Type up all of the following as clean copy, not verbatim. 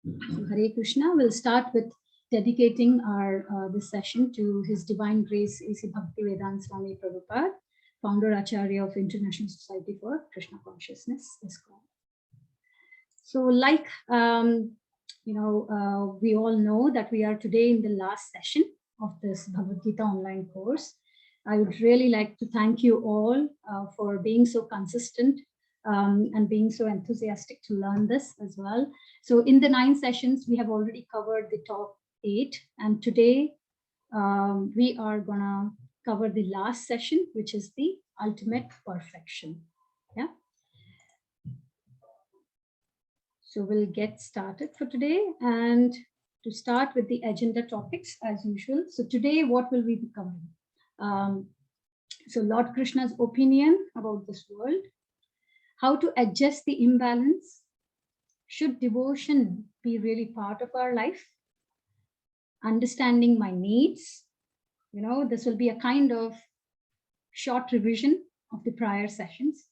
So Hare Krishna. We'll start with dedicating our this session to His Divine Grace A.C. Bhaktivedanta Swami Prabhupada, founder Acharya of International Society for Krishna Consciousness, ISKCON. So, like we all know that we are today in the last session of this Bhagavad Gita online course. I would really like to thank you all for being so consistent and being so enthusiastic to learn this as well. So in the 9 sessions, we have already covered the top 8. And today we are gonna cover the last session, which is the ultimate perfection. Yeah. So we'll get started for today. And to start with the agenda topics as usual. So today, what will we be covering? So Lord Krishna's opinion about this world, how to adjust the imbalance, should devotion be really part of our life, understanding my needs. This will be a kind of short revision of the prior sessions.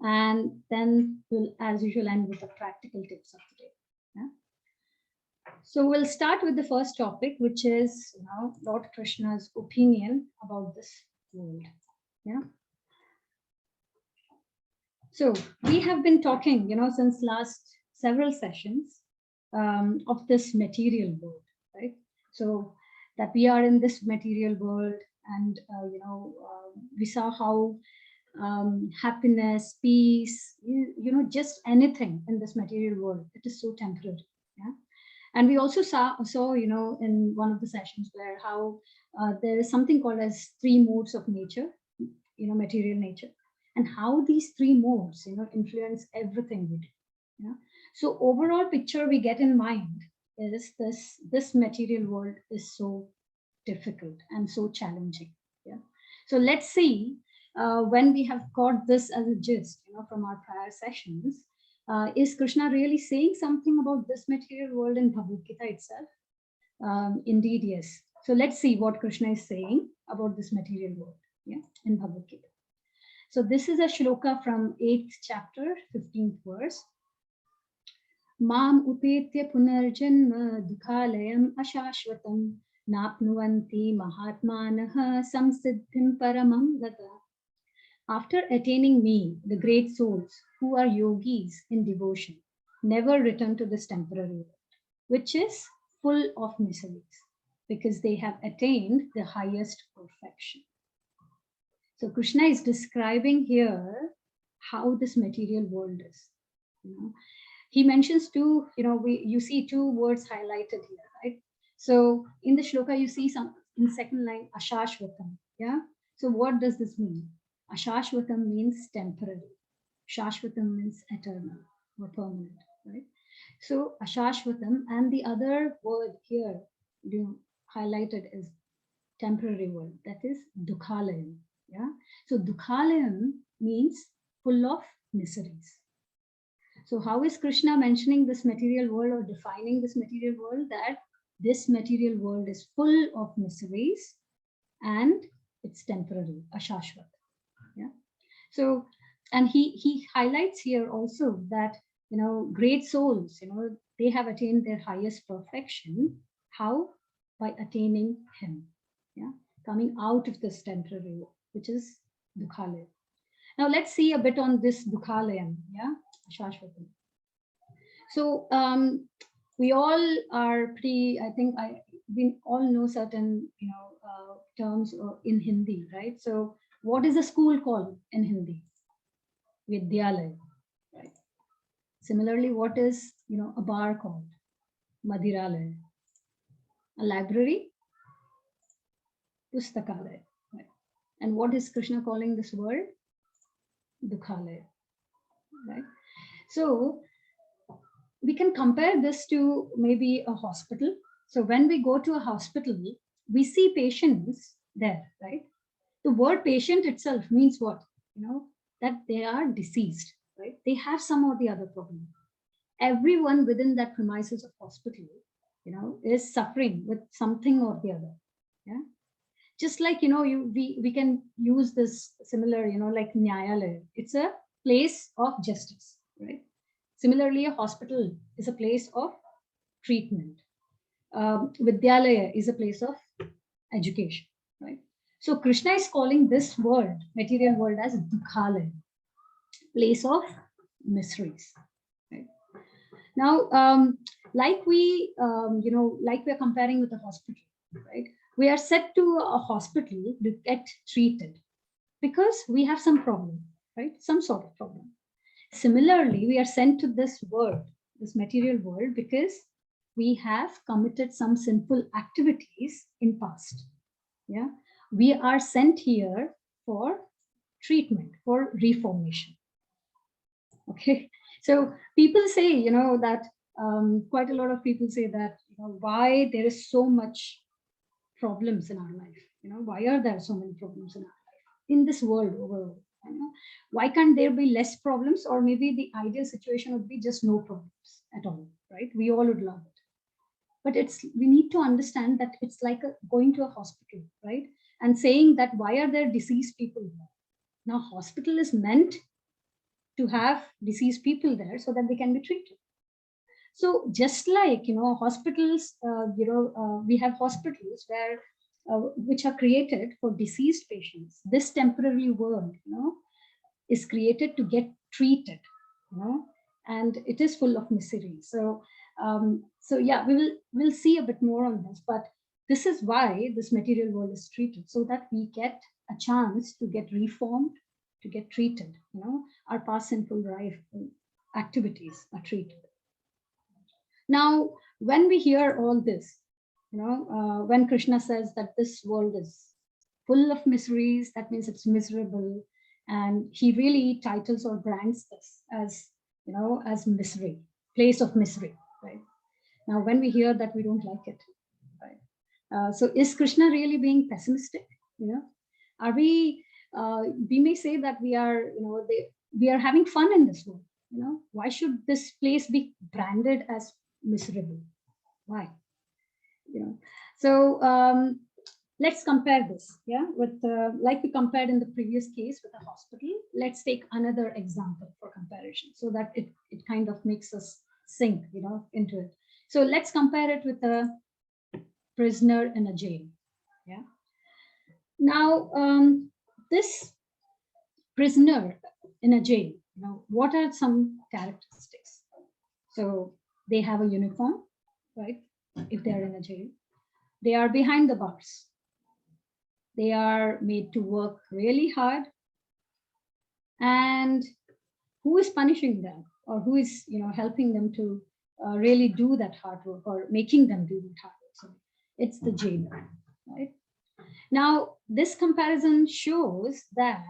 And then we'll, as usual, end with the practical tips of the day. Yeah? So we'll start with the first topic, which is Lord Krishna's opinion about this world. Yeah. So we have been talking, since last several sessions of this material world, right? So that we are in this material world, and we saw how happiness, peace, just anything in this material world, it is so temporary. Yeah. And we also saw in one of the sessions where how there is something called as 3 modes of nature, material nature, and how these 3 modes, influence everything we do. Yeah. So overall picture we get in mind is this material world is so difficult and so challenging. Yeah. So let's see when we have got this as a gist, from our prior sessions, is Krishna really saying something about this material world in Bhagavad Gita itself? Indeed, yes. So let's see what Krishna is saying about this material world, in Bhagavad Gita. So this is a shloka from 8th chapter, 15th verse. Mam upetya punarjanma dukhalayam ashashvatam napnuvanti mahatmanah samsiddhim paramam gata. After attaining me, the great souls who are yogis in devotion never return to this temporary world, which is full of miseries, because they have attained the highest perfection. So Krishna is describing here how this material world is. He mentions 2, you see 2 words highlighted here, right? So in the shloka, you see some in the second line, ashashvatam. Yeah. So what does this mean? Ashashvatam means temporary. Shashvatam means eternal or permanent, right? So ashashvatam, and the other word here highlighted is temporary word, that is dukhalayam. Yeah. So dukhalayam means full of miseries. So how is Krishna mentioning this material world or defining this material world? That this material world is full of miseries and it's temporary, ashashvat. Yeah. So, and he highlights here also that, great souls, they have attained their highest perfection. How? By attaining him. Yeah. Coming out of this temporary world, which is dukhalayam. Now let's see a bit on this dukhalayam. Yeah. Ashashvatam. So we all are pretty, I think we all know certain, terms in Hindi, right? So what is a school called in Hindi? Vidyalaya, right? Similarly, what is, a bar called? Madhiralaya. A library? Pustakalaya, right? And what is Krishna calling this world? Dukhalaya, right? So we can compare this to maybe a hospital. So when we go to a hospital, we see patients there, right? The word patient itself means what? That they are deceased, right? They have some or the other problem. Everyone within that premises of hospital, is suffering with something or the other. Yeah. Just like, we can use this similar, like Nyayalaya. It's a place of justice, right? Similarly, a hospital is a place of treatment. Vidyalaya is a place of education, right? So Krishna is calling this world, material world, as Dukhalaya, place of miseries. Right? Now, like we are comparing with a hospital, right? We are sent to a hospital to get treated because we have some problem, right? Some sort of problem. Similarly, we are sent to this world, this material world, because we have committed some sinful activities in past. Yeah, we are sent here for treatment, for reformation. Okay, so people say, that quite a lot of people say that, why there is so much problems in our life. Why are there so many problems in our life, in this world overall? Why can't there be less problems? Or maybe the ideal situation would be just no problems at all, right? We all would love it. But we need to understand that it's like going to a hospital, right? And saying that why are there diseased people there? Now, hospital is meant to have diseased people there so that they can be treated. So just like, hospitals, we have hospitals where, which are created for diseased patients. This temporary world, is created to get treated, and it is full of misery. So, yeah, we'll see a bit more on this, but this is why this material world is treated, so that we get a chance to get reformed, to get treated. Our past sinful life activities are treated. Now, when we hear all this, when Krishna says that this world is full of miseries, that means it's miserable, and he really titles or brands this as, as misery, place of misery, right? Now, when we hear that, we don't like it, right? So is Krishna really being pessimistic? Are we may say that we are, we are having fun in this world. Why should this place be branded as miserable? Why? So let's compare this, with like we compared in the previous case with a hospital. Let's take another example for comparison, so that it kind of makes us sink, into it. So let's compare it with a prisoner in a jail. Now, this prisoner in a jail, what are some characteristics? So they have a uniform, right? If they're in a jail, they are behind the bars. They are made to work really hard. And who is punishing them, or who is, helping them to really do that hard work, or making them do that hard work? So it's the jailer, right? Now, this comparison shows that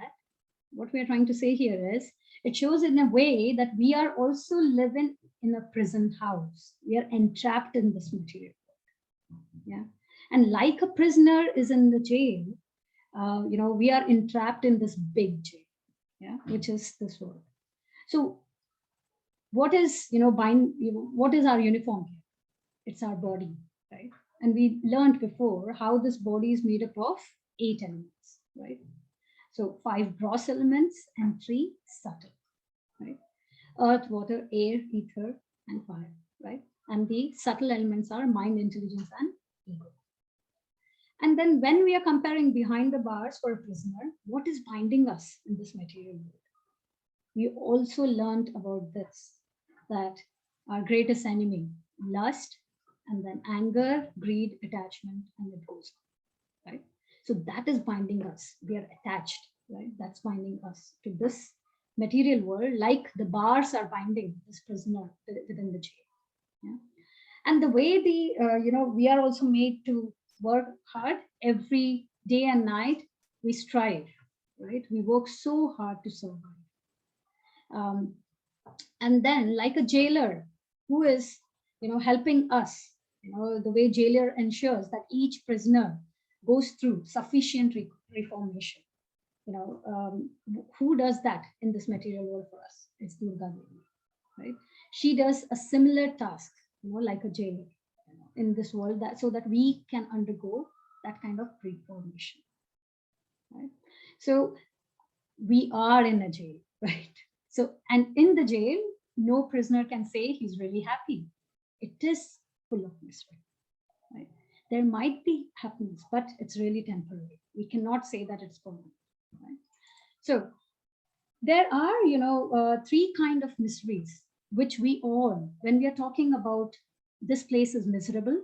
what we're trying to say here is, it shows in a way that we are also living in a prison house. We are entrapped in this material world. Yeah. And like a prisoner is in the jail, we are entrapped in this big jail, which is this world. So what is, what is our uniform here? It's our body, right? And we learned before how this body is made up of 8 elements, right? So 5 gross elements and 3 subtle, right? Earth, water, air, ether, and fire, right? And the subtle elements are mind, intelligence, and ego. And then when we are comparing behind the bars for a prisoner, what is binding us in this material world? We also learned about this, that our greatest enemy, lust, and then anger, greed, attachment, and it goes on, right? So that is binding us. We are attached, right? That's binding us to this material world, like the bars are binding this prisoner within the jail. Yeah? And the way we are also made to work hard every day and night. We strive, right? We work so hard to survive. And then, like a jailer who is, helping us, the way jailer ensures that each prisoner goes through sufficient reformation. Who does that in this material world for us? It's Durga Devi, right? She does a similar task, like a jailer in this world, so that we can undergo that kind of reformation, right? So we are in a jail, right? So, and in the jail, no prisoner can say he's really happy. It is full of mystery, right? There might be happiness, but it's really temporary. We cannot say that it's permanent, right? So there are, three kind of miseries, which we all, when we are talking about this place is miserable,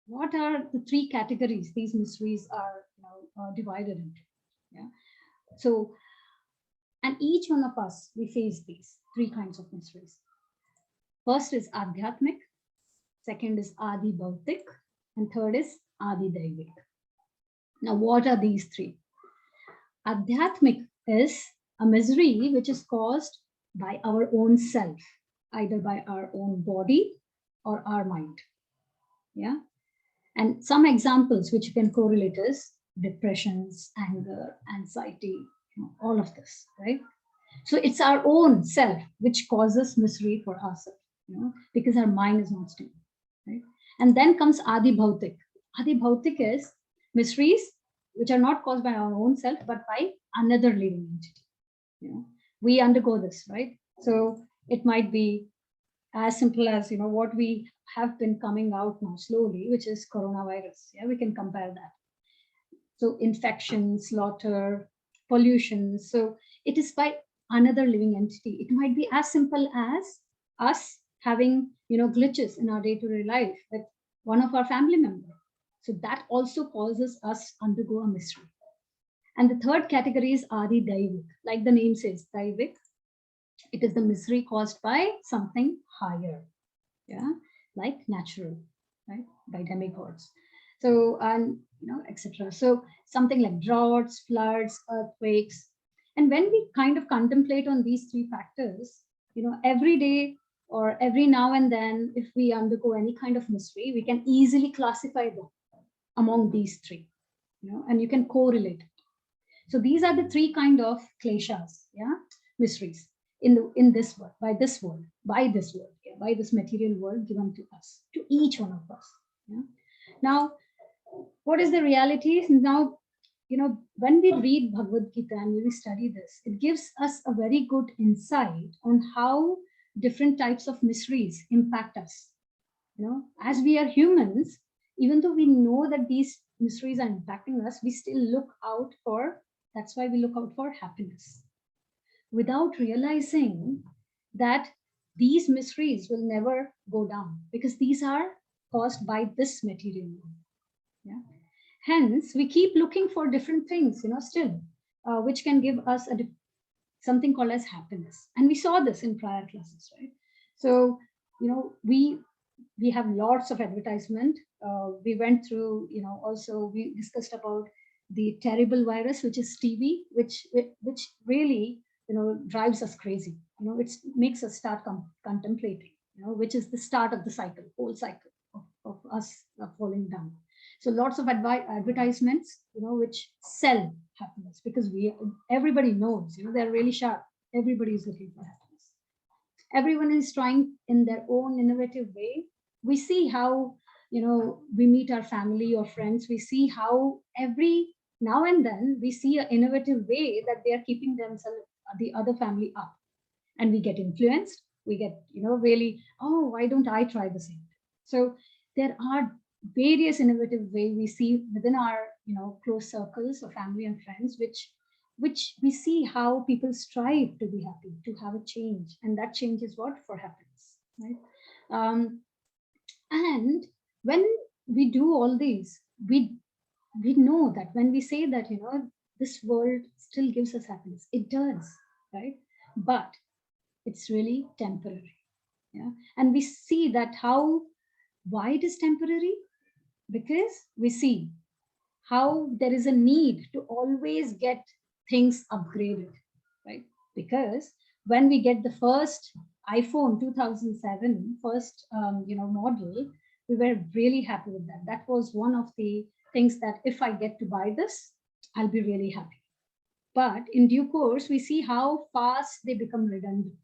what are the three categories these miseries are divided into? Yeah. So, and each one of us, we face these three kinds of miseries. First is Adhyatmic, second is Adi Bhautik, and third is Adi Daivik. Now, what are these three? Adhyatmic is a misery which is caused by our own self, either by our own body or our mind. Yeah. And some examples which you can correlate is depressions, anger, anxiety, all of this, right? So it's our own self which causes misery for ourselves, because our mind is not stable, right? And then comes Adi Bhautik. Adi Bhautik is miseries which are not caused by our own self, but by another living entity. We undergo this, right? So it might be as simple as what we have been coming out now slowly, which is coronavirus. Yeah, we can compare that. So infection, slaughter, pollution. So it is by another living entity. It might be as simple as us having glitches in our day-to-day life with one of our family members. So that also causes us undergo a misery. And the third category is Adi Daivik. Like the name says, Daivik. It is the misery caused by something higher, yeah, like natural, right, by demigods. So, and etc. So something like droughts, floods, earthquakes. And when we kind of contemplate on these three factors, every day or every now and then, if we undergo any kind of misery, we can easily classify them among these three, and you can correlate it. So these are the three kind of kleshas, yeah, miseries in this world, by this world, yeah, by this material world given to us, to each one of us. Yeah? Now, what is the reality? Now, when we read Bhagavad Gita and when we study this, it gives us a very good insight on how different types of miseries impact us. As we are humans, even though we know that these miseries are impacting us, we still look out for, that's why we look out for happiness, without realizing that these miseries will never go down because these are caused by this material world. Yeah. Hence, we keep looking for different things, still, which can give us something called as happiness. And we saw this in prior classes, right? So, we have lots of advertisement. We went through, also we discussed about the terrible virus, which is TB, which really drives us crazy. It makes us start contemplating, which is the start of the cycle, whole cycle of us falling down. So lots of advertisements, which sell happiness, because everybody knows, they're really sharp. Everybody is looking for happiness. Everyone is trying in their own innovative way. We see how, we meet our family or friends. We see how every now and then we see an innovative way that they are keeping themselves, the other family up, and we get influenced. We get, really, oh, why don't I try the same? So there are various innovative ways we see within our, close circles of family and friends, which we see how people strive to be happy, to have a change, and that change is what? For happiness, right? And when we do all these, we know that when we say that this world still gives us happiness, it does, right? But it's really temporary. Yeah. And we see that why it is temporary, because we see how there is a need to always get things upgraded, right? Because when we get the first iPhone 2007 first model, we were really happy with that. That was one of the things that if I get to buy this, I'll be really happy. But in due course, we see how fast they become redundant.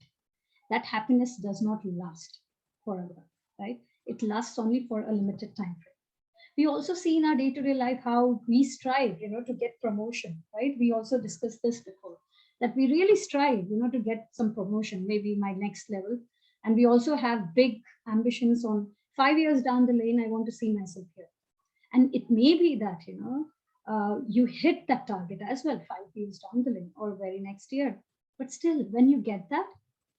That happiness does not last forever, right? It lasts only for a limited time frame. We also see in our day-to-day life how we strive, to get promotion, right? We also discussed this before, that we really strive, to get some promotion, maybe my next level. And we also have big ambitions on 5 years down the lane, I want to see myself here. And it may be that, you hit that target as well 5 years down the lane or very next year. But still, when you get that,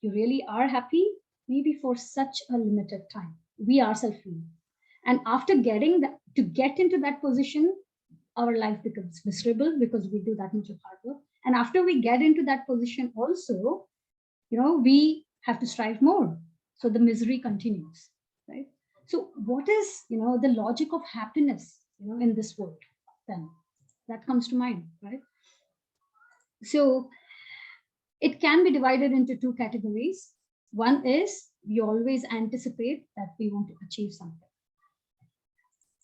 you really are happy, maybe for such a limited time. We ourselves feel. And after getting that, to get into that position, our life becomes miserable because we do that much of hard work. And after we get into that position also, we have to strive more. So the misery continues, right? So what is, the logic of happiness, in this world then? That comes to mind, right? So it can be divided into two categories. One is we always anticipate that we want to achieve something.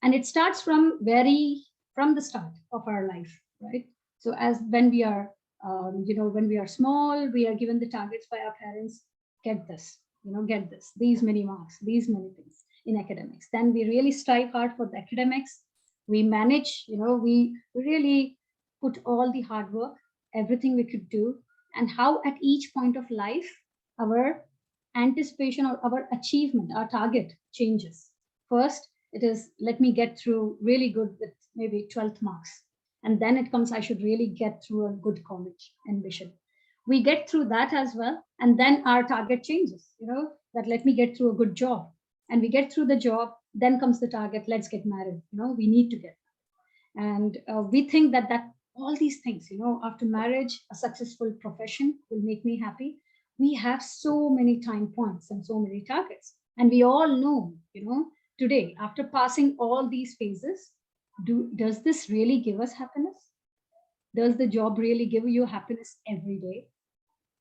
And it starts from the start of our life, right? So as when we are, when we are small, we are given the targets by our parents, get this, get this, these many marks, these many things in academics. Then we really strive hard for the academics. We manage, we really put all the hard work, everything we could do, and how at each point of life, our anticipation or our achievement, our target changes. First, it is, let me get through really good with maybe 12th marks. And then it comes, I should really get through a good college ambition. We get through that as well. And then our target changes, that let me get through a good job. And we get through the job, then comes the target, let's get married. We need to get married. And we think that all these things, after marriage, a successful profession will make me happy. We have so many time points and so many targets. And we all know, today, after passing all these phases, does this really give us happiness? Does the job really give you happiness every day?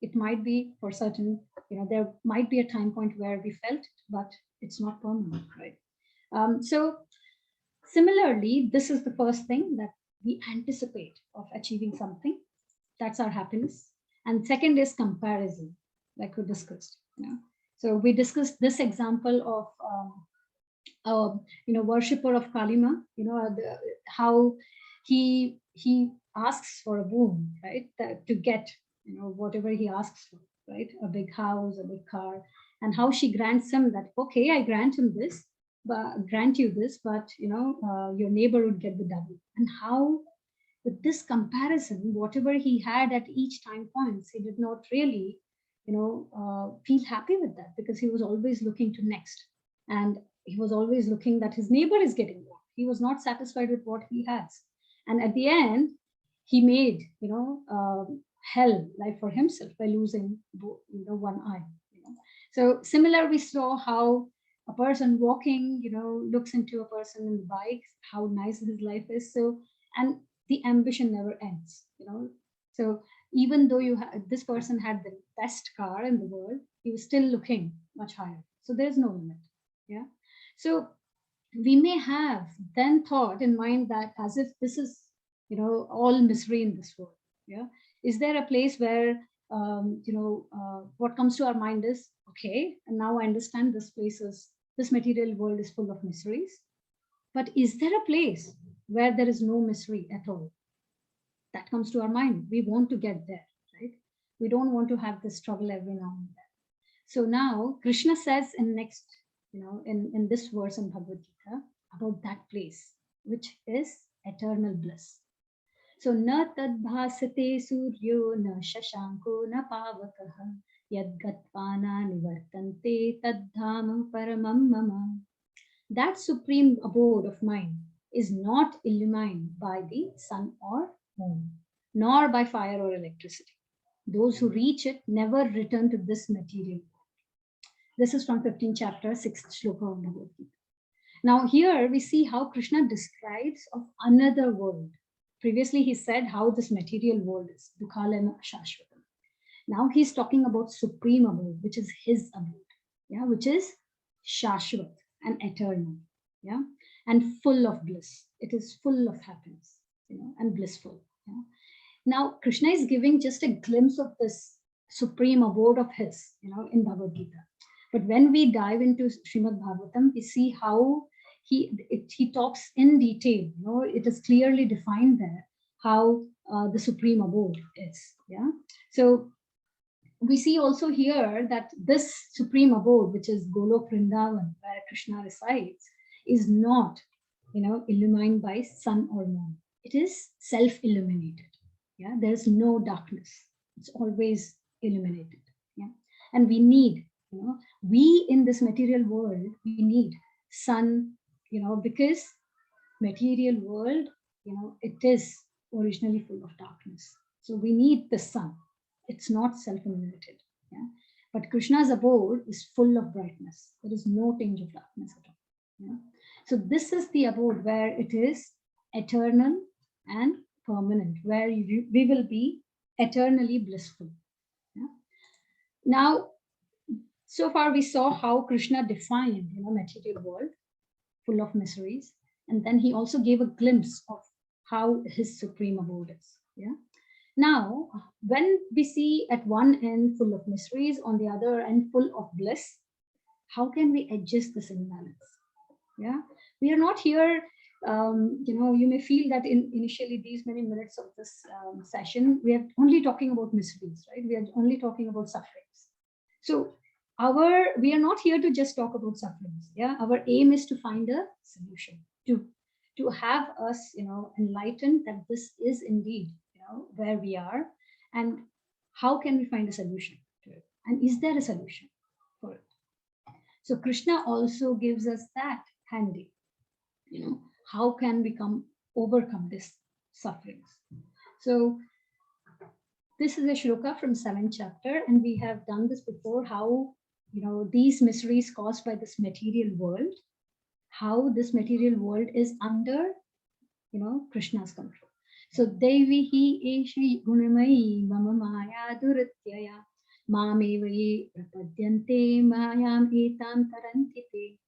It might be for certain, there might be a time point where we felt it, but it's not permanent, right? So similarly, this is the first thing that we anticipate of achieving something. That's our happiness. And second is comparison, like we discussed. So we discussed this example of worshipper of Kalima, how he asks for a boon, right? To get, whatever he asks for, right? A big house, a big car, and how she grants him that, okay, I grant him this, but grant you this, but your neighbor would get the double. And how with this comparison, whatever he had at each time points, he did not really, feel happy with that, because he was always looking to next. And he was always looking that his neighbor is getting more. He was not satisfied with what he has. And at the end, he made, hell life for himself by losing, one eye. So similar, we saw how a person walking, looks into a person in the bike, how nice his life is. So, and the ambition never ends, So even though this person had the best car in the world, he was still looking much higher. So there's no limit. Yeah. So we may have then thought in mind that as if this is, all misery in this world. Yeah. Is there a place where, what comes to our mind is, okay, and now I understand this material world is full of miseries. But is there a place where there is no misery at all? That comes to our mind. We want to get there, right? We don't want to have this struggle every now and then. So now Krishna says in next, in this verse in Bhagavad Gita about that place, which is eternal bliss. So na tad bhasate suryo na shashanko na pavakaha yad gatpana nivartante tad dhama paramam mama. That supreme abode of mine is not illumined by the sun or moon, nor by fire or electricity. Those who reach it never return to this material world. This is from 15th chapter, 6th shloka of Bhagavad Gita. Now here we see how Krishna describes of another world. Previously he said how this material world is, dukhalena shashvatam. Now he's talking about supreme abode, which is his abode, which is shashvat and eternal, and full of bliss. It is full of happiness, and blissful. Now Krishna is giving just a glimpse of this supreme abode of his, in Bhagavad Gita. But when we dive into Srimad Bhagavatam, we see how he talks in detail. It is clearly defined there how the supreme abode is. So we see also here that this supreme abode, which is Golok Vrindavan, where Krishna resides, is not, illumined by sun or moon. It is self-illuminated. Yeah, there's no darkness. It's always illuminated. Yeah, and we need, we in this material world, we need sun, because material world, it is originally full of darkness. So we need the sun. It's not self-illuminated. Yeah, but Krishna's abode is full of brightness. There is no tinge of darkness at all. Yeah? So this is the abode where it is eternal and permanent, where we will be eternally blissful. Yeah? Now, so far we saw how Krishna defined, material world full of miseries, and then he also gave a glimpse of how his supreme abode is. Yeah. Now, when we see at one end full of miseries, on the other end full of bliss, how can we adjust this imbalance? Yeah, we are not here. You may feel that initially these many minutes of this session, we are only talking about miseries, right? We are only talking about sufferings. So we are not here to just talk about sufferings. Yeah, our aim is to find a solution, to have us, enlightened that this is indeed, where we are, and how can we find a solution to it, and is there a solution for it? So Krishna also gives us that handy. How can we overcome this sufferings? So this is a shloka from 7th chapter, and we have done this before, how, these miseries caused by this material world, how this material world is under, Krishna's control. So Devi hi eshi gunamai mama maya durityaya mameva prapadyante mayam etam tarantite.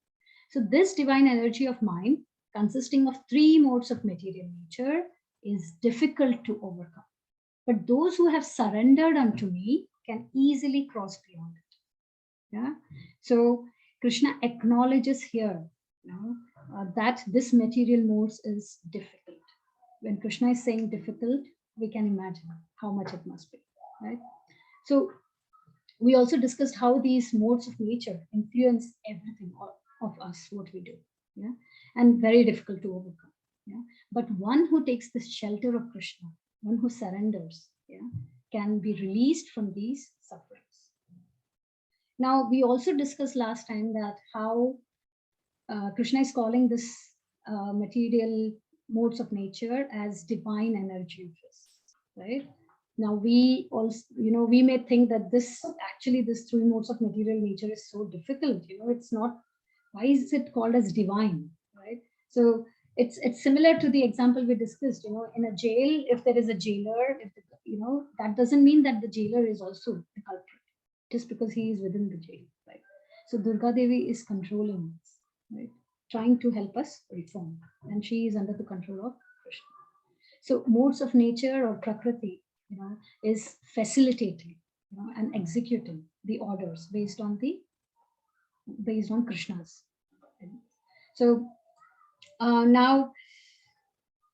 So this divine energy of mind, consisting of 3 modes of material nature, is difficult to overcome. But those who have surrendered unto me can easily cross beyond it. Yeah. So Krishna acknowledges here, that this material modes is difficult. When Krishna is saying difficult, we can imagine how much it must be, right? So we also discussed how these modes of nature influence everything of us, what we do, yeah, and very difficult to overcome. Yeah, but one who takes the shelter of Krishna, one who surrenders, yeah, can be released from these sufferings. Now, we also discussed last time that how Krishna is calling this material modes of nature as divine energy of his, right? Now we also, we may think that this 3 modes of material nature is so difficult. It's not. Why is it called as divine, right? So it's similar to the example we discussed. In a jail, if there is a jailer, that doesn't mean that the jailer is also the culprit just because he is within the jail, right? So Durga Devi is controlling us, right? Trying to help us reform, and she is under the control of Krishna. So modes of nature or Prakriti, is facilitating, and executing the orders based on Krishna's. So now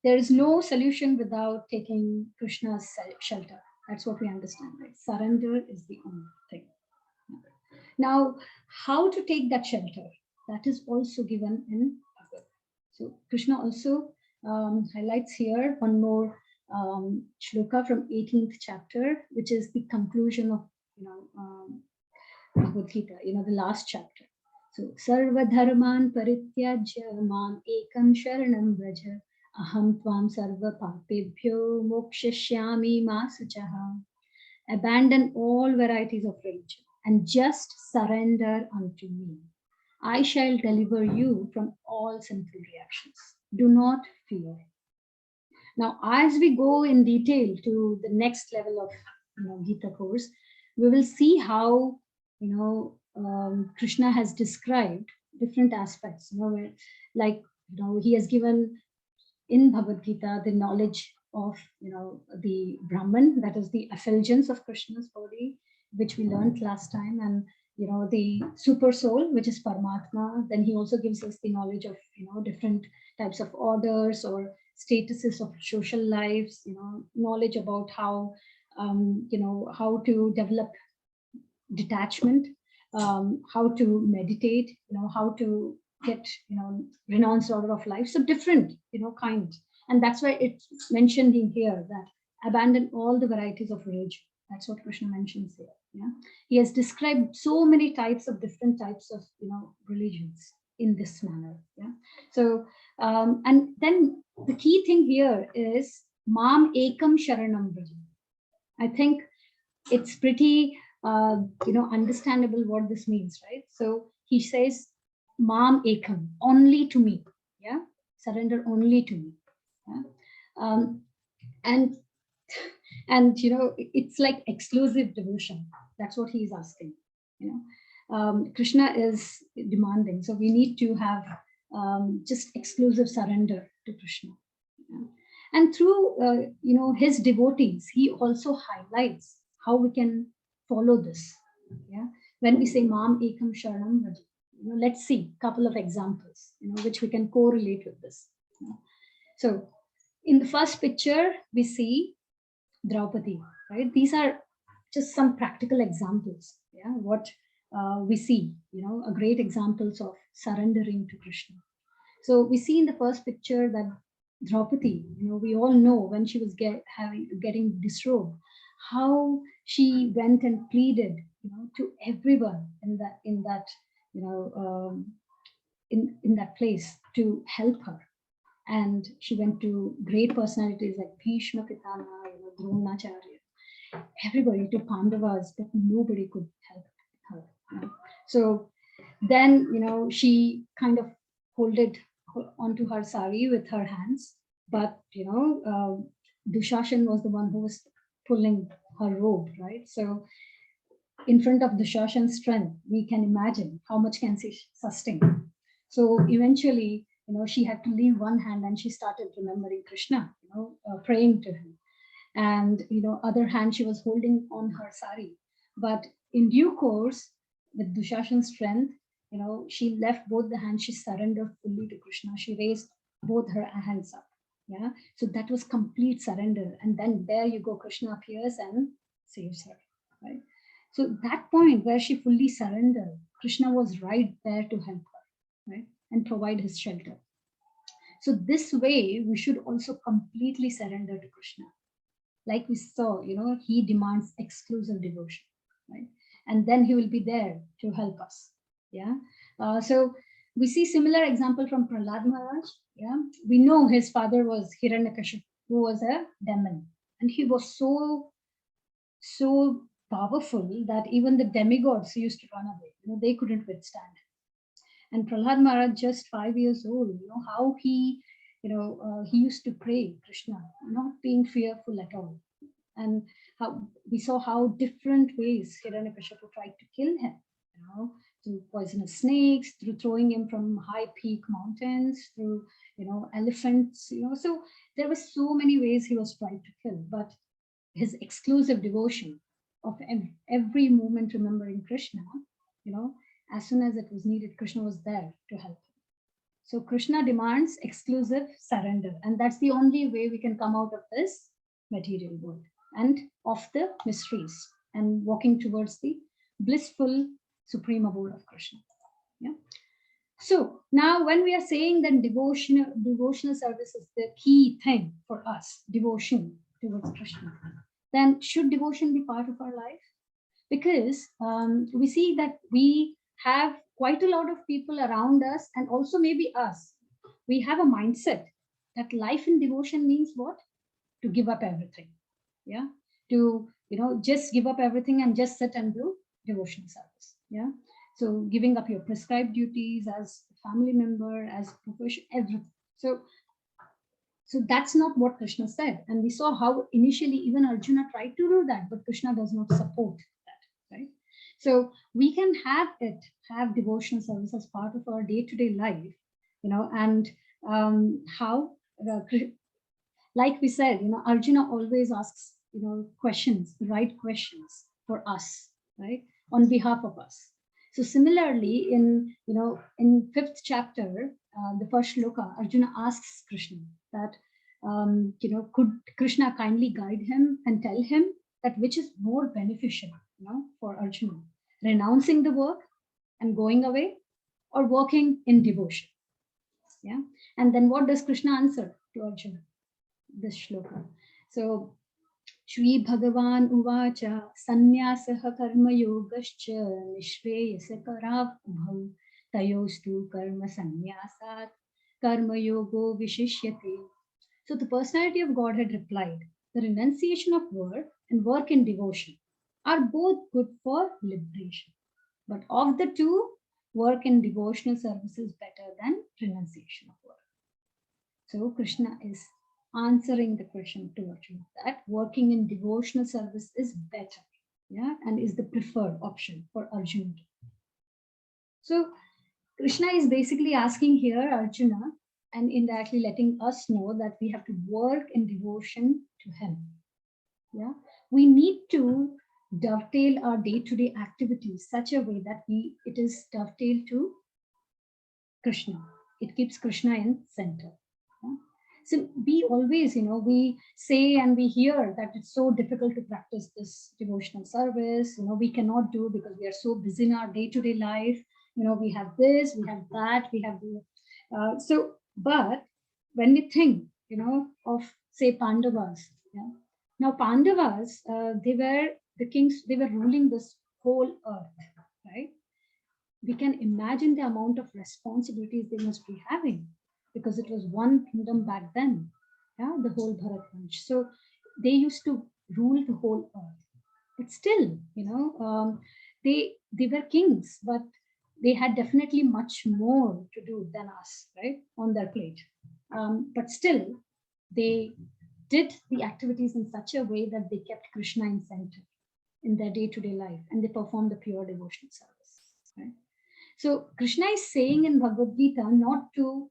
there is no solution without taking Krishna's shelter. That's what we understand, right? Surrender is the only thing. Now, how to take that shelter? That is also given in Bhagavad. So Krishna also highlights here one more shloka from 18th chapter, which is the conclusion of Bhagavad Gita, the last chapter. So Sarva Dharman Parityajya Mam Ekam Sharanam Vraja Aham Tvam Sarva Papebhyo Mokshashyami Masuchaha. Abandon all varieties of religion and just surrender unto me. I shall deliver you from all sinful reactions. Do not fear. Now, as we go in detail to the next level of Gita course, we will see how Krishna has described different aspects. Where, like he has given in Bhagavad Gita the knowledge of the Brahman, that is the effulgence of Krishna's body, which we learned last time, and the super soul, which is Paramatma. Then he also gives us the knowledge of different types of orders or statuses of social lives, knowledge about how how to develop detachment, how to meditate, how to get, renounced order of life. So different, kind. And that's why it's mentioned in here that abandon all the varieties of religion. That's what Krishna mentions here. Yeah, he has described so many types of different types of, religions in this manner. Yeah. So and then the key thing here is Mam Ekam Sharanam Vraja. I think it's pretty understandable what this means, right? So he says Mam Ekam, only to me. Yeah, surrender only to me. Yeah? um, and it's like exclusive devotion. That's what he is asking. Krishna is demanding, so we need to have just exclusive surrender to Krishna. Yeah? And through his devotees, he also highlights how we can follow this. Yeah, when we say Mam Ekam Sharanam Vraja, let's see a couple of examples which we can correlate with this. So in the first picture we see Draupadi, right? These are just some practical examples. Yeah, what we see, a great examples of surrendering to Krishna. So we see in the first picture that Draupadi, we all know when she was getting disrobed, how she went and pleaded, to everyone in that in that place to help her. And she went to great personalities like Bhishma Pitana, Dronacharya, everybody, to Pandavas, but nobody could help her. So then, she kind of holded onto her sari with her hands, but Dushashan was the one who was pulling her robe, right? So in front of Dushashan's strength, we can imagine how much can she sustain. So eventually, she had to leave one hand and she started remembering Krishna, praying to him. And, other hand, she was holding on her sari. But in due course, with Dushashan's strength, she left both the hands, she surrendered fully to Krishna. She raised both her hands up. Yeah. So that was complete surrender. And then there you go, Krishna appears and saves her. Right. So that point where she fully surrendered, Krishna was right there to help her, right, and provide his shelter. So this way, we should also completely surrender to Krishna. Like we saw, he demands exclusive devotion, right? And then he will be there to help us. Yeah. So we see similar example from Prahlad Maharaj. Yeah. We know his father was Hiranyakashipu, who was a demon, and he was so powerful that even the demigods used to run away. They couldn't withstand him. And Prahlad Maharaj, just 5 years old, how he, he used to pray Krishna, not being fearful at all. And how we saw how different ways Hiranyakashipu tried to kill him, through poisonous snakes, through throwing him from high peak mountains, through, elephants, so there were so many ways he was tried to kill. But his exclusive devotion of every moment remembering Krishna, as soon as it was needed, Krishna was there to help him. So Krishna demands exclusive surrender, and that's the only way we can come out of this material world and of the mysteries and walking towards the blissful supreme abode of Krishna. Yeah. So now when we are saying that devotional service is the key thing for us, devotion towards Krishna, then should devotion be part of our life? Because we see that we have quite a lot of people around us, and also maybe us. We have a mindset that life in devotion means what? To give up everything. Yeah. To, just give up everything and just sit and do devotional service. Yeah. So giving up your prescribed duties as a family member, as profession, everything. So that's not what Krishna said. And we saw how initially even Arjuna tried to do that, but Krishna does not support that, right? So we can have devotional service as part of our day-to-day life, and how, like we said, Arjuna always asks, questions, the right questions for us, right, on behalf of us. So similarly, in 5th chapter, the first shloka, Arjuna asks Krishna that, could Krishna kindly guide him and tell him that which is more beneficial, for Arjuna, renouncing the work and going away, or working in devotion. Yeah. And then what does Krishna answer to Arjuna? This shloka. So Shri Bhagavan Uvacha Sannyasah Karma Yogascha Nishpreyasa Karav Ubham Tayostu Karma Sannyasat Karma Yogo Vishishyate. So the personality of Godhead replied, the renunciation of work and work in devotion are both good for liberation. But of the two, work in devotional service is better than renunciation of work. So Krishna is answering the question to Arjuna that working in devotional service is better, yeah, and is the preferred option for Arjuna. So Krishna is basically asking here Arjuna and indirectly letting us know that we have to work in devotion to him. Yeah, we need to dovetail our day-to-day activities such a way that it is dovetailed to Krishna. It keeps Krishna in center. Yeah? So we always, we say and we hear that it's so difficult to practice this devotional service. We cannot do because we are so busy in our day-to-day life. We have this, we have that, we have the but when we think, of say Pandavas, yeah. Now Pandavas, they were the kings, they were ruling this whole earth, right? We can imagine the amount of responsibilities they must be having because it was one kingdom back then, yeah, the whole Bharatvansh. So they used to rule the whole earth. But still, they were kings, but they had definitely much more to do than us, right, on their plate. But still, they did the activities in such a way that they kept Krishna in center in their day-to-day life, and they performed the pure devotional service, right? So Krishna is saying in Bhagavad Gita not to,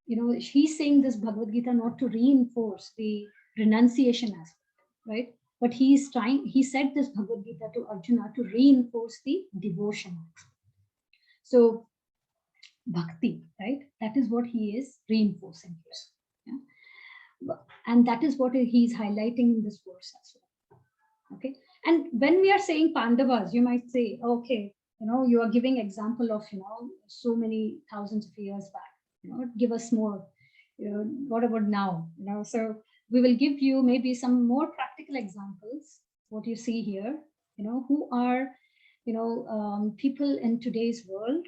he's saying this Bhagavad Gita not to reinforce the renunciation aspect, right? But he said this Bhagavad Gita to Arjuna to reinforce the devotion aspect. So bhakti, right? That is what he is reinforcing here. Yeah? And that is what he's highlighting in this verse as well. Okay. And when we are saying Pandavas, you might say, okay, you are giving example of, so many thousands of years back, give us more, what about now, so we will give you maybe some more practical examples, what you see here, who are, people in today's world,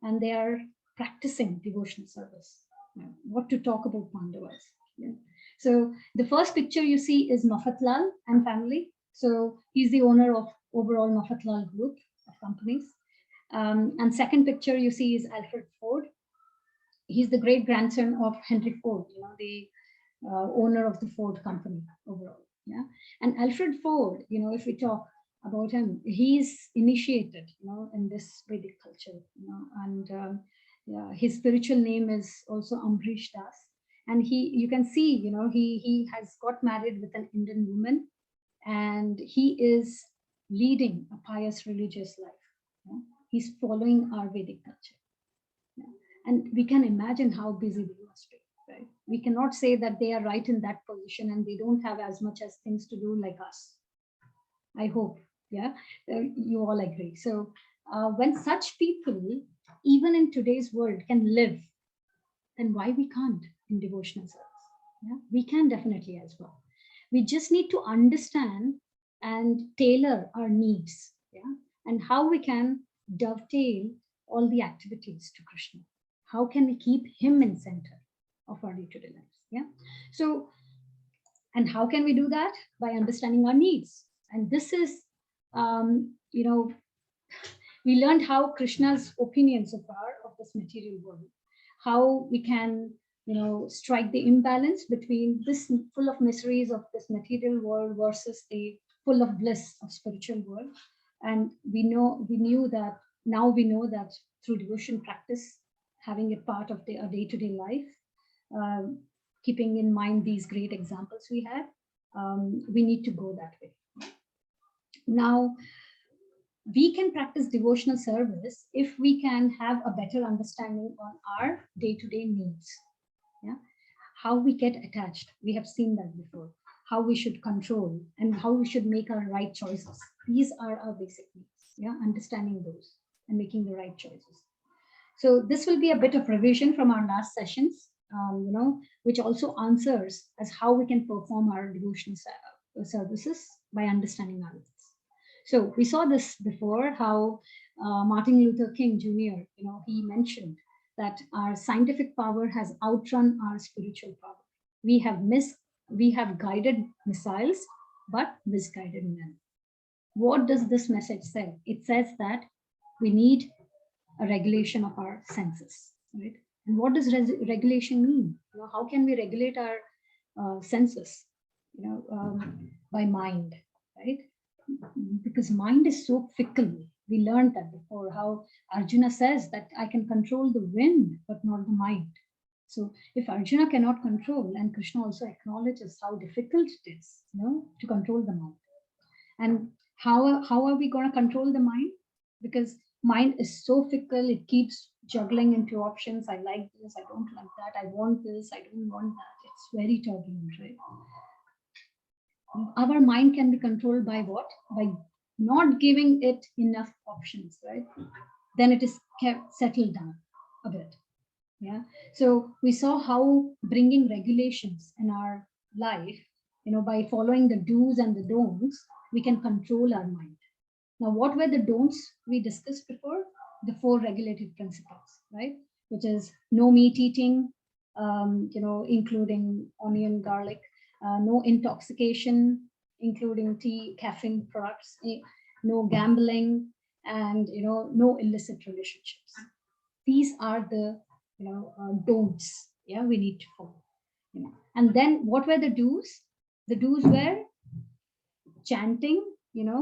and they are practicing devotional service. What to talk about Pandavas. Yeah. So the first picture you see is Mafatlal and family. So he's the owner of overall Mafatlal group of companies. And second picture you see is Alfred Ford. He's the great grandson of Henry Ford, the owner of the Ford company overall. Yeah. And Alfred Ford, if we talk about him, he's initiated, in this Vedic culture, and yeah, his spiritual name is also Ambrish Das. And you can see, he has got married with an Indian woman, and he is leading a pious religious life. Yeah? He's following our Vedic culture. Yeah? And we can imagine how busy they must be, right? We cannot say that they are right in that position and they don't have as much as things to do like us. I hope, yeah, you all agree. So when such people, even in today's world, can live, then why we can't in devotional service? Yeah, we can definitely as well. We just need to understand and tailor our needs, yeah, and how we can dovetail all the activities to Krishna. How can we keep him in center of our day-to-day lives? Yeah. So, and how can we do that? By understanding our needs. And this is, we learned how Krishna's opinions are of this material world, how we can, strike the imbalance between this full of miseries of this material world versus the full of bliss of spiritual world. And we know that through devotion practice, having it part of our day-to-day life, keeping in mind these great examples we had, we need to go that way. Now, we can practice devotional service if we can have a better understanding on our day-to-day needs. Yeah, how we get attached. We have seen that before. How we should control and how we should make our right choices. These are our basic needs. yeah, understanding those and making the right choices. So this will be a bit of revision from our last sessions, which also answers as how we can perform our devotional services by understanding our roots. So we saw this before, how Martin Luther King Jr., he mentioned that our scientific power has outrun our spiritual power. We have guided missiles, but misguided men. What does this message say? It says that we need a regulation of our senses, right? And what does regulation mean? How can we regulate our senses? By mind, right? Because mind is so fickle. We learned that before, how Arjuna says that I can control the wind, but not the mind. So if Arjuna cannot control, and Krishna also acknowledges how difficult it is, to control the mind. And how are we going to control the mind? Because mind is so fickle, it keeps juggling into options. I like this, I don't like that, I want this, I don't want that. It's very turbulent, right? Our mind can be controlled by what? By not giving it enough options, right? Then it is kept settled down a bit. Yeah. So we saw how bringing regulations in our life, by following the do's and the don'ts, we can control our mind. Now, what were the don'ts we discussed before? The 4 regulative principles, right? Which is no meat eating, including onion, garlic, no intoxication, including tea, caffeine products, no gambling, and no illicit relationships. These are the don'ts. Yeah, we need to follow. And then what were the do's? The do's were chanting,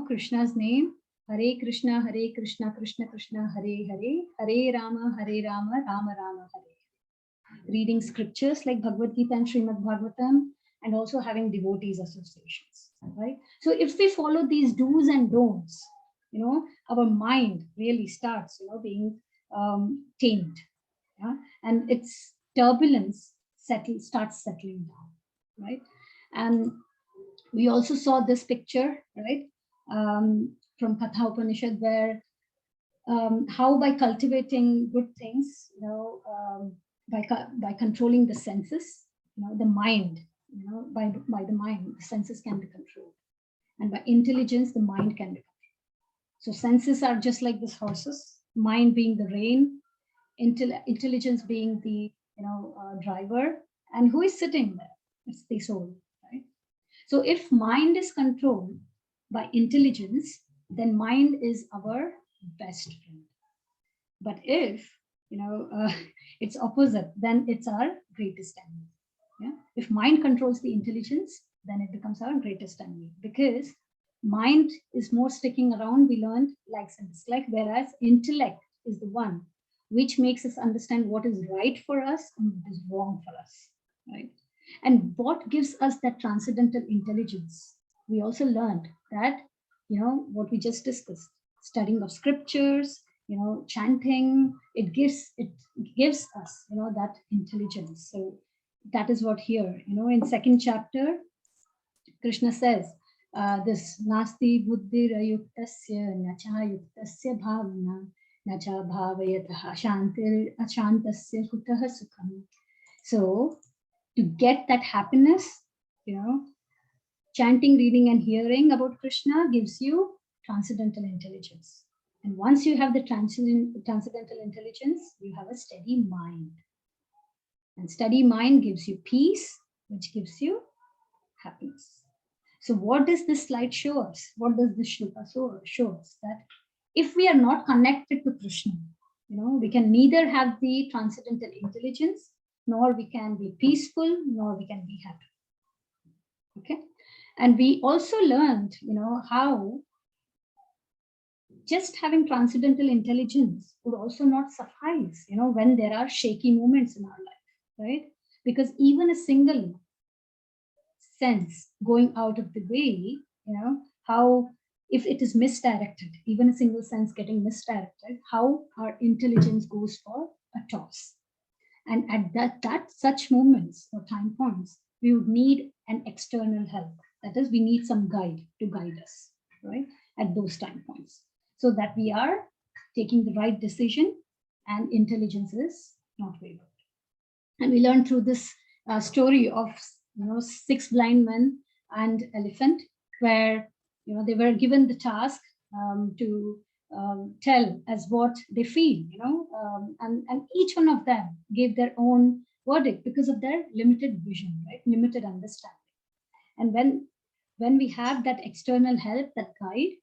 Krishna's name, Hare Krishna, Krishna Krishna, Hare Hare, Hare Rama, Rama Rama, Hare. Reading scriptures like Bhagavad Gita and Srimad Bhagavatam, and also having devotees associations, right? So if we follow these do's and don'ts, our mind really starts, being tamed, yeah? And its turbulence starts settling down, right? And we also saw this picture, right, from Katha Upanishad, where how by cultivating good things, by controlling the senses, the mind, by the mind, the senses can be controlled, and by intelligence, the mind can be controlled. So senses are just like these horses, mind being the rein, intelligence being the driver, and who is sitting there? It's the soul, right? So if mind is controlled by intelligence, then mind is our best friend. But if it's opposite, then it's our greatest enemy. Yeah? If mind controls the intelligence, then it becomes our greatest enemy, because mind is more sticking around. We learned likes and dislikes, whereas intellect is the one which makes us understand what is right for us and what is wrong for us, right? And what gives us that transcendental intelligence? We also learned that, what we just discussed, studying of scriptures, chanting, it gives us, that intelligence. So that is what here, in second chapter, Krishna says, this nasti buddhi rayuktasya nacha yuktasya bhavana nacha bhavayatah ashantasya kutah sukham. So to get that happiness, chanting, reading, and hearing about Krishna gives you transcendental intelligence. And once you have the transcendental intelligence, you have a steady mind. And steady mind gives you peace, which gives you happiness. So what does this slide show us? What does this shloka show us? That if we are not connected to Krishna, we can neither have the transcendental intelligence, nor we can be peaceful, nor we can be happy. Okay. And we also learned, how just having transcendental intelligence would also not suffice, when there are shaky moments in our life, right? Because even a single sense going out of the way, how, if it is misdirected, even a single sense getting misdirected, how our intelligence goes for a toss. And at such moments or time points, we would need an external help. That is, we need some guide to guide us, right, at those time points. so that we are taking the right decision and intelligence is not wavered. And we learned through this story of 6 blind men and elephant, where they were given the task to tell as what they feel, and each one of them gave their own verdict because of their limited vision, right? Limited understanding. And when we have that external help, that guide,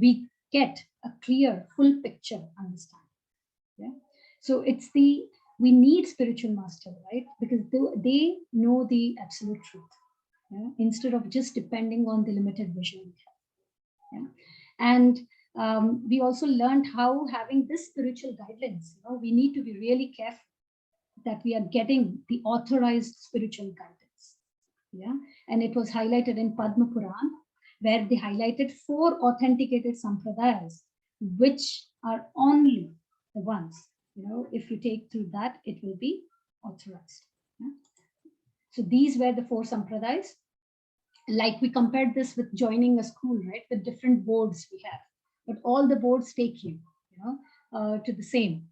we get a clear, full picture understanding. Yeah. So we need spiritual master, right? Because they know the absolute truth, instead of just depending on the limited vision we have. Yeah. And we also learned how having this spiritual guidelines, we need to be really careful that we are getting the authorized spiritual guidance. Yeah. And it was highlighted in Padma Puran, where they highlighted 4 authenticated sampradayas, which are only the ones, if you take through that, it will be authorized. Yeah? So these were the 4 sampradayas. Like we compared this with joining a school, right? With different boards we have, but all the boards take you, to the same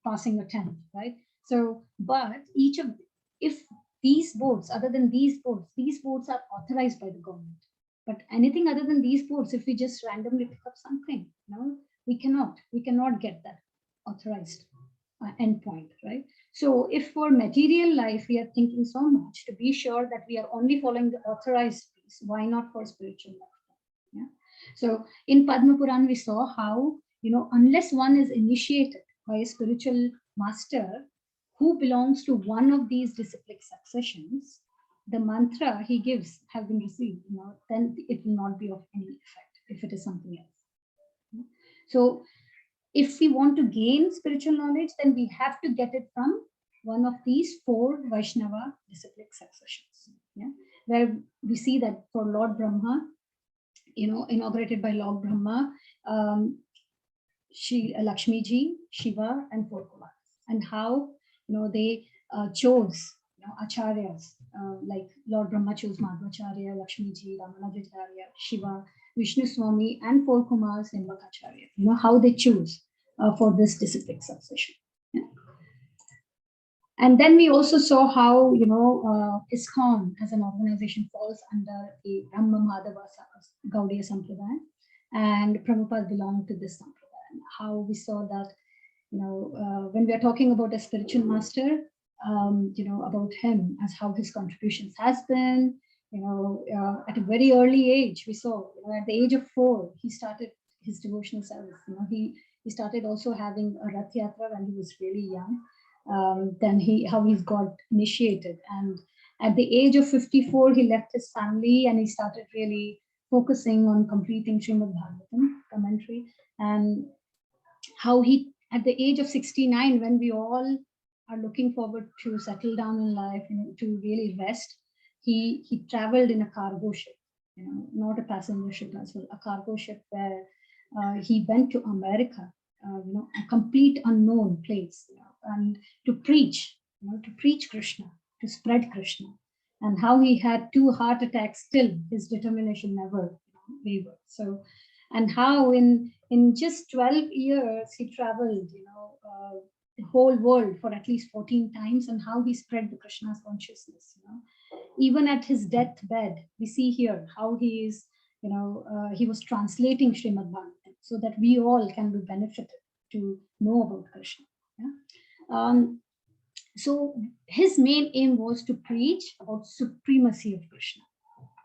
passing a 10th, right? So, but if these boards, other than these boards are authorized by the government. But anything other than these boards, if we just randomly pick up something, we cannot get that authorized endpoint, right? So if for material life we are thinking so much to be sure that we are only following the authorized piece, why not for spiritual life? Yeah. So in Padma Puran we saw how unless one is initiated by a spiritual master who belongs to one of these disciplic successions, the mantra he gives have been received, then it will not be of any effect if it is something else. So if we want to gain spiritual knowledge, then we have to get it from one of these 4 Vaishnava disciplic successions. Yeah? Where we see that for Lord Brahma, inaugurated by Lord Brahma, Lakshmi ji, Shiva, and 4 Kumars, and how they chose acharyas, like Lord Brahma chose Madhvacharya, Lakshmi ji, Ramanujacharya, Shiva, Vishnu Swami, and 4 Kumars, Nimbakacharya. How they choose for this disciplic succession. Yeah? And then we also saw how ISKCON as an organization falls under the Brahma Madhava Gaudiya Sampradaya, and Prabhupada belonged to this Sampradaya. How we saw that when we are talking about a spiritual master, about him as how his contributions has been, at a very early age, we saw, at the age of 4, he started his devotional service. He started also having a Rath Yatra when he was really young. Then how he's got initiated, and at the age of 54, he left his family and he started really focusing on completing Srimad Bhagavatam commentary, and how he, at the age of 69, when we all are looking forward to settle down in life, to really rest, he traveled in a cargo ship, not a passenger ship as well, a cargo ship, where he went to America, a complete unknown place, and to preach Krishna, to spread Krishna, and how he had 2 heart attacks, still his determination never wavered. So, and how in just 12 years he traveled, the whole world for at least 14 times, and how he spread the Krishna's consciousness. Even at his deathbed, we see here how he is, he was translating Srimad Bhagavatam so that we all can be benefited to know about Krishna. Yeah? So his main aim was to preach about supremacy of Krishna,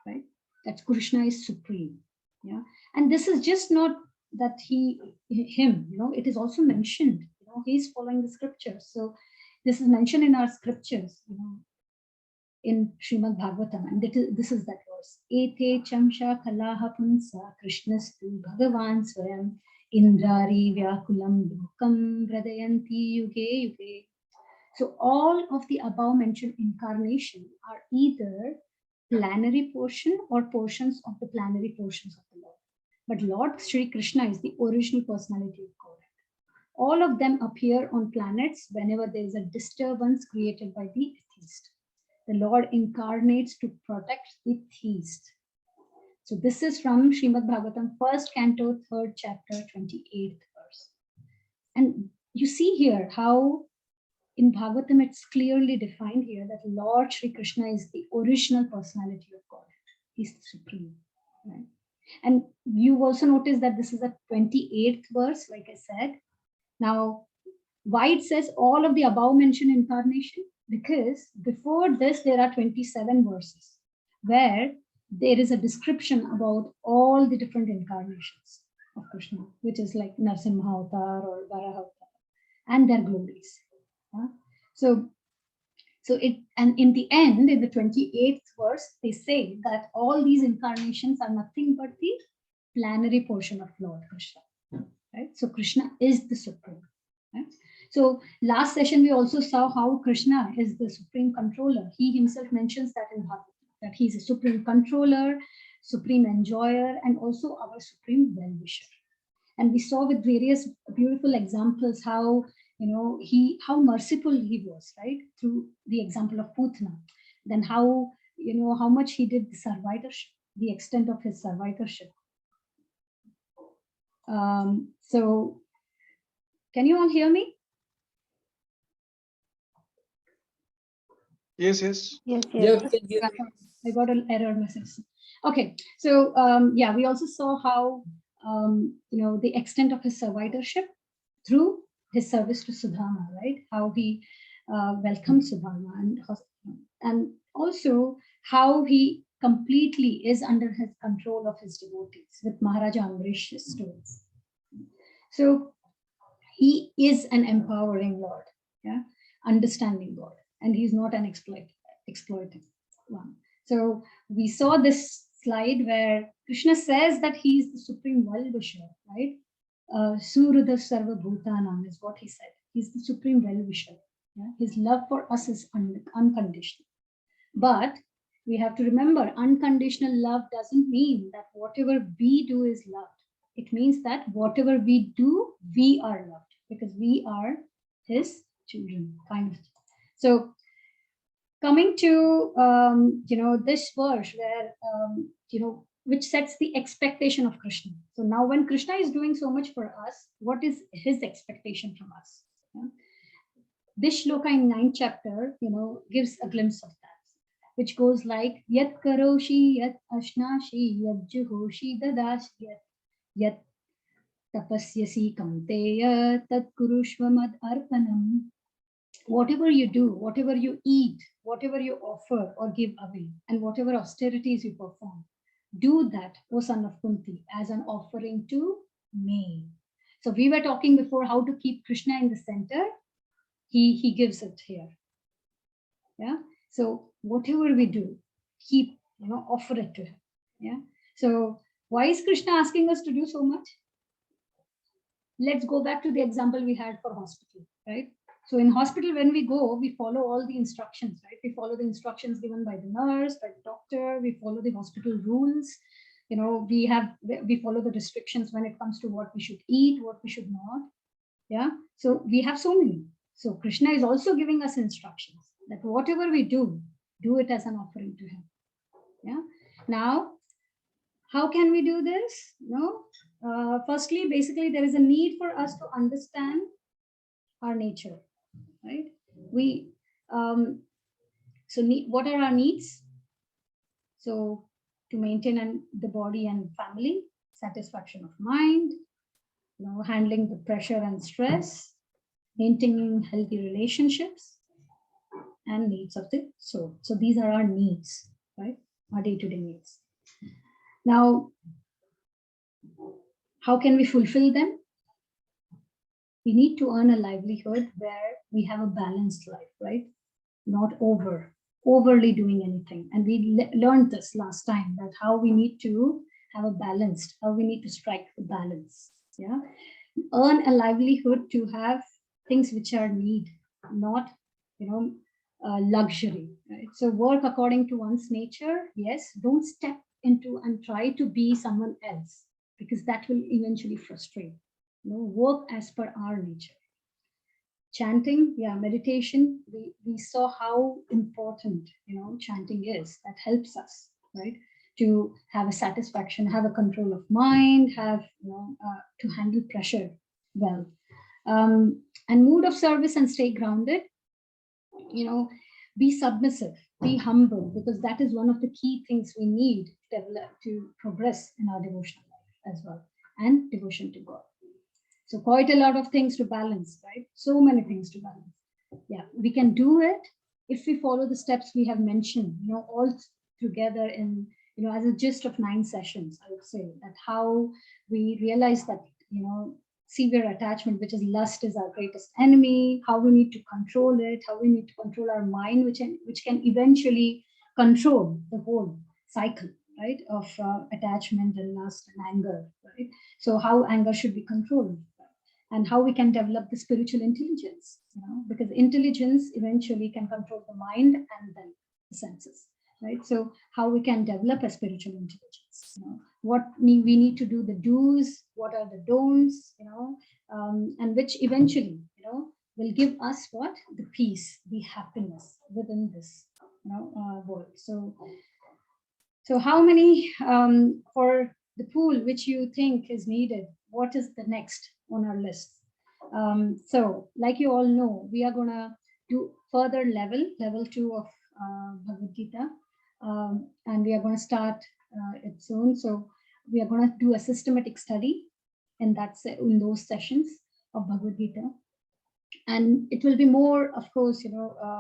right? That Krishna is supreme. Yeah, and this is just not that him, it is also mentioned, he's following the scriptures. So this is mentioned in our scriptures, in Srimad Bhagavatam, and this is that verse. Ete chamsha kalaha punsa krishnastu bhagavan swayam indrari vyakulam dukam vradayanti yuge yuge. So all of the above mentioned incarnation are either plenary portion or portions of the plenary portions of the Lord. But Lord Sri Krishna is the original personality of God. All of them appear on planets whenever there is a disturbance created by the atheist. The Lord incarnates to protect the theist. So this is from Srimad Bhagavatam, first canto, third chapter, 28th verse. And you see here how in Bhagavatam it's clearly defined here that Lord Shri Krishna is the original personality of God. He's the supreme. Right? And you also notice that this is a 28th verse, like I said. Now, why it says all of the above mentioned incarnation? Because before this, there are 27 verses where there is a description about all the different incarnations of Krishna, which is like Narsimha Avatar or Varaha Avatar, and their glories. So it, and in the end, in the 28th verse, they say that all these incarnations are nothing but the plenary portion of Lord Krishna. Right? So Krishna is the supreme. Right? So last session we also saw how Krishna is the supreme controller. He himself mentions that in Bhagavad, that he's a supreme controller, supreme enjoyer, and also our supreme well-wisher. And we saw with various beautiful examples how, how merciful he was, right? Through the example of Putna. Then how, how much he did the survivorship, the extent of his survivorship. So can you all hear me? Yes. Yes. I got an error message. Okay, so yeah, we also saw how the extent of his survivorship through his service to Sudama, right? How he welcomed Sudama, and also how he completely is under his control of his devotees with Maharaja Amrish's stories. So he is an empowering Lord, yeah, understanding God, and he's not an exploiting one. So we saw this slide where Krishna says that he's the supreme well-wisher, right? Surudha Sarva Bhutanam is what he said. He's the supreme well-wisher. Yeah? His love for us is unconditional. But we have to remember, unconditional love doesn't mean that whatever we do is loved. It means that whatever we do, we are loved because we are his children, kind of. So coming to this verse where which sets the expectation of Krishna. So now when Krishna is doing so much for us, what is his expectation from us? Yeah? This shloka in 9th chapter, gives a glimpse of that, which goes like Yat karoshi, yat ashnashi, yat juhoshi, dadashi, yat tapasyasi kamteya, tat kurushva mad arpanam. Whatever you do, whatever you eat, whatever you offer or give away, and whatever austerities you perform, do that, O son of Kunti, as an offering to me. So we were talking before how to keep Krishna in the center. He gives it here. Yeah. So whatever we do, keep, offer it to him. Yeah. So why is Krishna asking us to do so much? Let's go back to the example we had for hospital, right? So in hospital, when we go, we follow all the instructions, right? We follow the instructions given by the nurse, by the doctor. We follow the hospital rules. We follow the restrictions when it comes to what we should eat, what we should not. Yeah. So we have so many. So Krishna is also giving us instructions that whatever we do it as an offering to him. Yeah. Now, how can we do this? Firstly, basically, there is a need for us to understand our nature. Right? What are our needs? So to maintain the body and family, satisfaction of mind, handling the pressure and stress, maintaining healthy relationships, and needs of the soul. So these are our needs, right? Our day-to-day needs. Now, how can we fulfill them? We need to earn a livelihood where we have a balanced life, right? Not overly doing anything. And we learned this last time, that how we need to have a balanced, how we need to strike the balance. Yeah, earn a livelihood to have things which are need, not luxury. Right? So work according to one's nature. Yes, don't step into and try to be someone else, because that will eventually frustrate. Work as per our nature. Chanting, yeah, meditation, we saw how important chanting is. That helps us, right? to have a satisfaction, have a control of mind, have, to handle pressure well. And mood of service and stay grounded, be submissive, be humble, because that is one of the key things we need to develop to progress in our devotional life as well, and devotion to God. So quite a lot of things to balance, right? So many things to balance. Yeah, we can do it if we follow the steps we have mentioned, all together in, as a gist of 9 sessions. I would say that how we realize that, severe attachment, which is lust, is our greatest enemy, how we need to control it, how we need to control our mind, which can eventually control the whole cycle, right, of attachment and lust and anger, right? So how anger should be controlled, and how we can develop the spiritual intelligence, because intelligence eventually can control the mind and then the senses, right? So how we can develop a spiritual intelligence, what we need to do, the do's, what are the don'ts, and which eventually, will give us what? The peace, the happiness within this, world. So how many, for the pool which you think is needed, what is the next on our list? So like you all know, we are going to do further level 2 of Bhagavad Gita, and we are going to start it soon. So we are going to do a systematic study in those sessions of Bhagavad Gita, and it will be more, of course,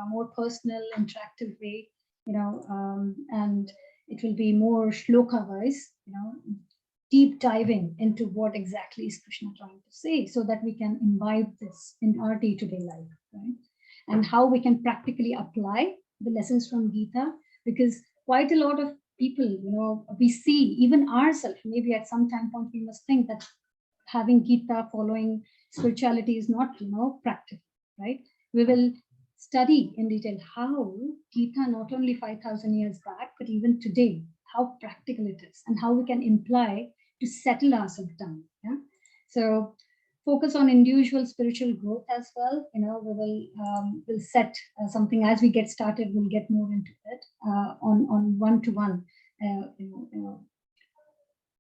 more personal, interactive way, and it will be more shloka wise, deep diving into what exactly is Krishna trying to say, so that we can imbibe this in our day-to-day life, right? And how we can practically apply the lessons from Gita, because quite a lot of people, we see, even ourselves, maybe at some time point we must think that having Gita, following spirituality is not, practical, right? We will study in detail how Gita, not only 5,000 years back, but even today, how practical it is and how we can imply to settle ourselves down. Yeah. So focus on individual spiritual growth as well. We will set something as we get started. We'll get more into it on one-to-one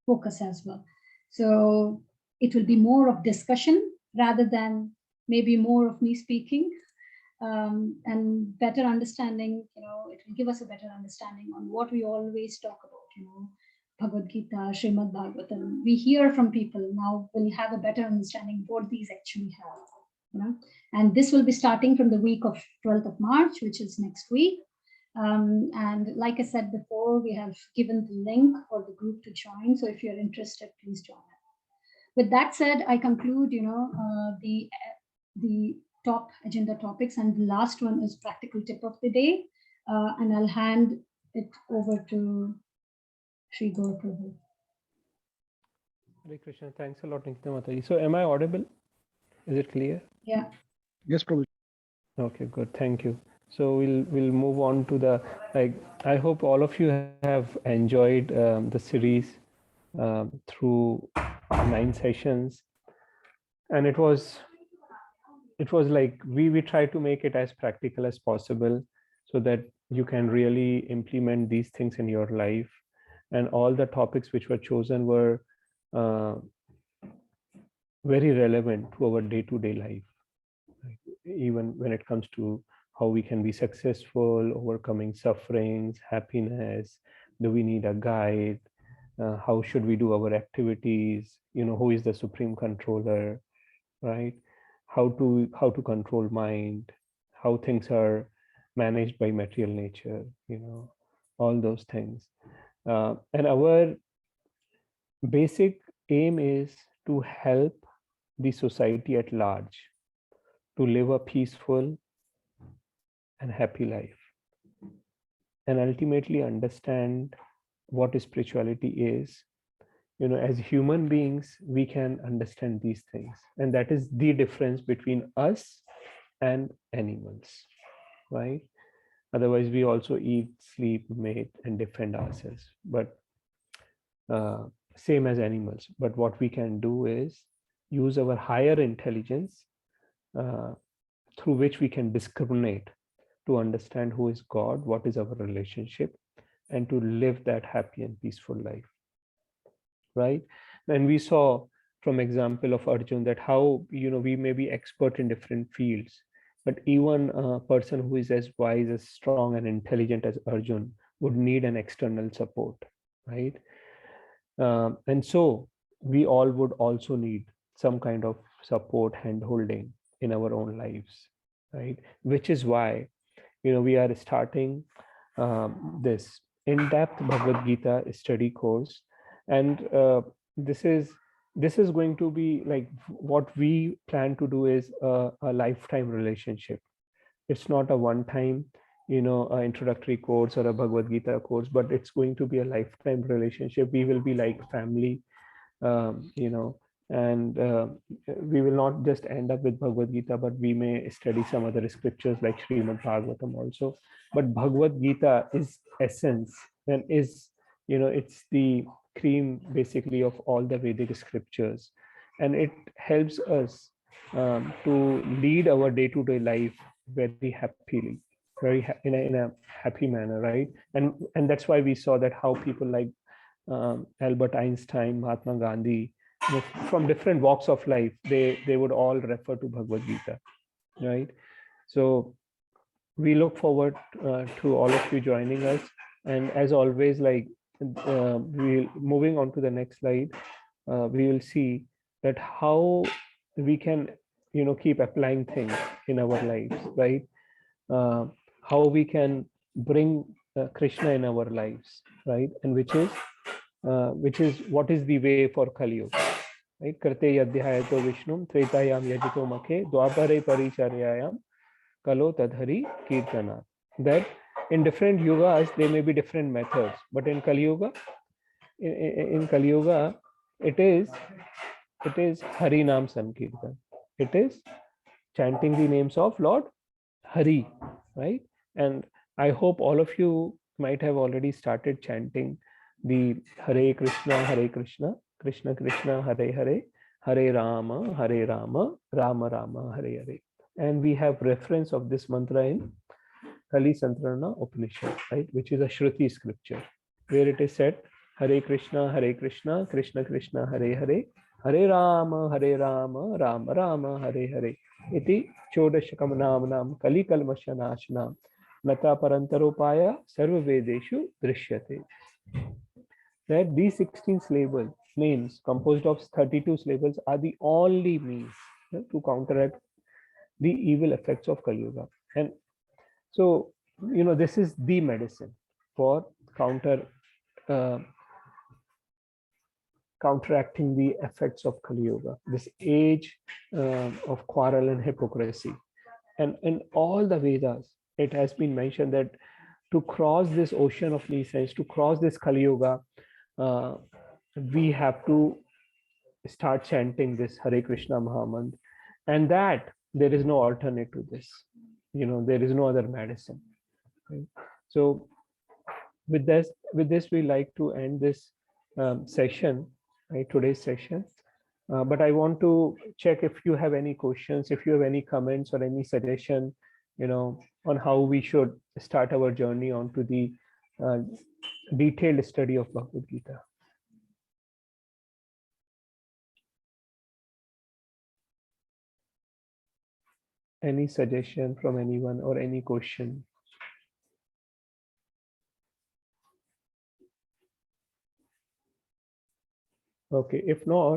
focus as well. So it will be more of discussion rather than maybe more of me speaking, and better understanding. It will give us a better understanding on what we always talk about. Bhagavad Gita, Srimad Bhagavatam. We hear from people now. We'll have a better understanding what these actually have. And this will be starting from the week of 12th of March, which is next week. And like I said before, we have given the link for the group to join. So if you're interested, please join us. With that said, I conclude, the top agenda topics, and the last one is practical tip of the day. And I'll hand it over to Sri Gaur Prabhu. Hare Krishna. Thanks a lot, Nikita Mataji. So am I audible? Is it clear? Yeah. Yes, Prabhu. Okay, good. Thank you. So we'll move on to the, I hope all of you have enjoyed the series through 9 sessions, and it was like we try to make it as practical as possible so that you can really implement these things in your life. And all the topics which were chosen were very relevant to our day-to-day life, even when it comes to how we can be successful, overcoming sufferings, happiness. Do we need a guide? How should we do our activities? Who is the supreme controller, right? How to control mind, how things are managed by material nature, all those things. And our basic aim is to help the society at large to live a peaceful and happy life, and ultimately understand what spirituality is. As human beings, we can understand these things, and that is the difference between us and animals, right? Otherwise, we also eat, sleep, mate, and defend ourselves, but same as animals. But what we can do is use our higher intelligence through which we can discriminate to understand who is God, what is our relationship, and to live that happy and peaceful life, right? And we saw from example of Arjun that how, we may be expert in different fields, but even a person who is as wise, as strong and intelligent as Arjun would need an external support, right? And so we all would also need some kind of support, hand holding in our own lives, right? Which is why, we are starting this in-depth Bhagavad Gita study course. And this is going to be like, what we plan to do is a lifetime relationship. It's not a one-time, introductory course or a Bhagavad Gita course, but it's going to be a lifetime relationship. We will be like family, um, you know, and we will not just end up with Bhagavad Gita, but we may study some other scriptures like Srimad Bhagavatam also. But Bhagavad Gita is essence and is, it's the cream basically of all the Vedic scriptures, and it helps us to lead our day-to-day life very happily, in a happy manner, right? And that's why we saw that how people like Albert Einstein, Mahatma Gandhi, from different walks of life, they would all refer to Bhagavad Gita, right? So we look forward to all of you joining us, and as always, like we moving on to the next slide, we will see that how we can, keep applying things in our lives, right? How we can bring Krishna in our lives, right? And which is what is the way for Kali Yuga, right? Karte yadhyayato Vishnum Tretayam yajito makhe dwapare paricharyayam kalo tadhari kirtana. That in different yugas there may be different methods, but in Kali Yuga, in Kali Yuga, it is Hari Nam Sankirtan. It is chanting the names of Lord Hari, right? And I hope all of you might have already started chanting the Hare Krishna, Krishna Krishna, Hare Hare, Hare Rama, Rama Rama, Hare Hare. And we have reference of this mantra in Kali Santrana Upanishad, right? Which is a Shruti scripture, where it is said, Hare Krishna, Krishna Krishna, Hare Hare, Hare Rama, Rama Rama, Hare Hare. Iti Chodashakam Nam Kali Kalmasha Nashnam Nata Parantaropaya Sarva Vedeshu Drishyate. That these 16 syllables, names composed of 32 syllables are the only means to counteract the evil effects of Kali Yuga. And so, this is the medicine for counteracting the effects of Kali Yuga, this age of quarrel and hypocrisy. And in all the Vedas, it has been mentioned that to cross this ocean of nescience, to cross this Kali Yuga, we have to start chanting this Hare Krishna Mahamantra, and that there is no alternate to this. There is no other medicine. Okay? So with this, we like to end this session, right? Today's session. But I want to check if you have any questions, if you have any comments or any suggestion, on how we should start our journey onto the detailed study of Bhagavad Gita. Any suggestion from anyone or any question? Okay, if not,